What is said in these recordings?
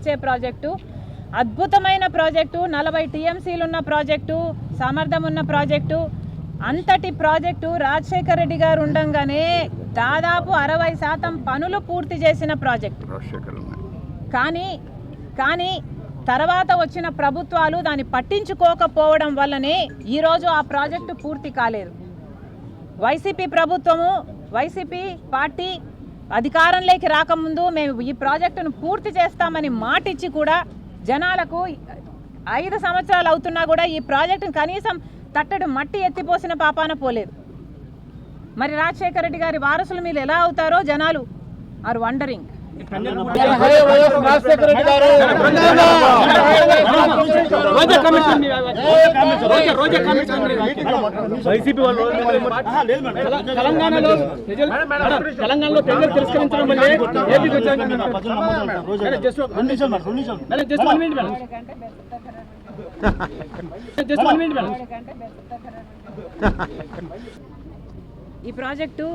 ఇచ్చే ప్రాజెక్టు, అద్భుతమైన ప్రాజెక్టు, 40 టీఎంసీలు ఉన్న ప్రాజెక్టు, సామర్థ్యం ఉన్న ప్రాజెక్టు. అంతటి ప్రాజెక్టు రాజశేఖర రెడ్డి గారు ఉండంగానే దాదాపు 60% పనులు పూర్తి చేసిన ప్రాజెక్టు. కానీ తర్వాత వచ్చిన ప్రభుత్వాలు దాన్ని పట్టించుకోకపోవడం వల్లనే ఈరోజు ఆ ప్రాజెక్టు పూర్తి కాలేదు. వైసీపీ ప్రభుత్వము, వైసీపీ పార్టీ అధికారంలోకి రాకముందు మేము ఈ ప్రాజెక్టును పూర్తి చేస్తామని మాటిచ్చి కూడా జనాలకు 5 సంవత్సరాలు అవుతున్నా కూడా ఈ ప్రాజెక్టును కనీసం తట్టడు మట్టి ఎత్తిపోసిన పాపాన పోలేదు. మరి రాజశేఖర రెడ్డి గారి వారసులు మీరు ఎలా అవుతారో జనాలు ఆర్ వండరింగ్. తెలంగాణలో టెండర్ తిరస్కరించడం వల్లే ఈ ప్రాజెక్టు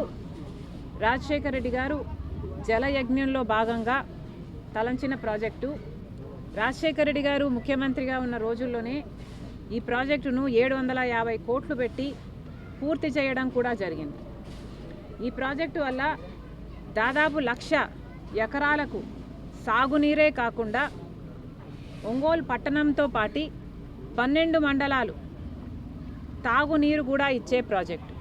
రాజశేఖర రెడ్డి గారు జలయజ్ఞంలో భాగంగా తలంచిన ప్రాజెక్టు. రాజశేఖర రెడ్డి గారు ముఖ్యమంత్రిగా ఉన్న రోజుల్లోనే ఈ ప్రాజెక్టును 750 కోట్లు పెట్టి పూర్తి చేయడం కూడా జరిగింది. ఈ ప్రాజెక్టు వల్ల దాదాపు 1,00,000 ఎకరాలకు సాగునీరే కాకుండా ఒంగోలు పట్టణంతో పాటు 12 మండలాలు తాగునీరు కూడా ఇచ్చే ప్రాజెక్టు.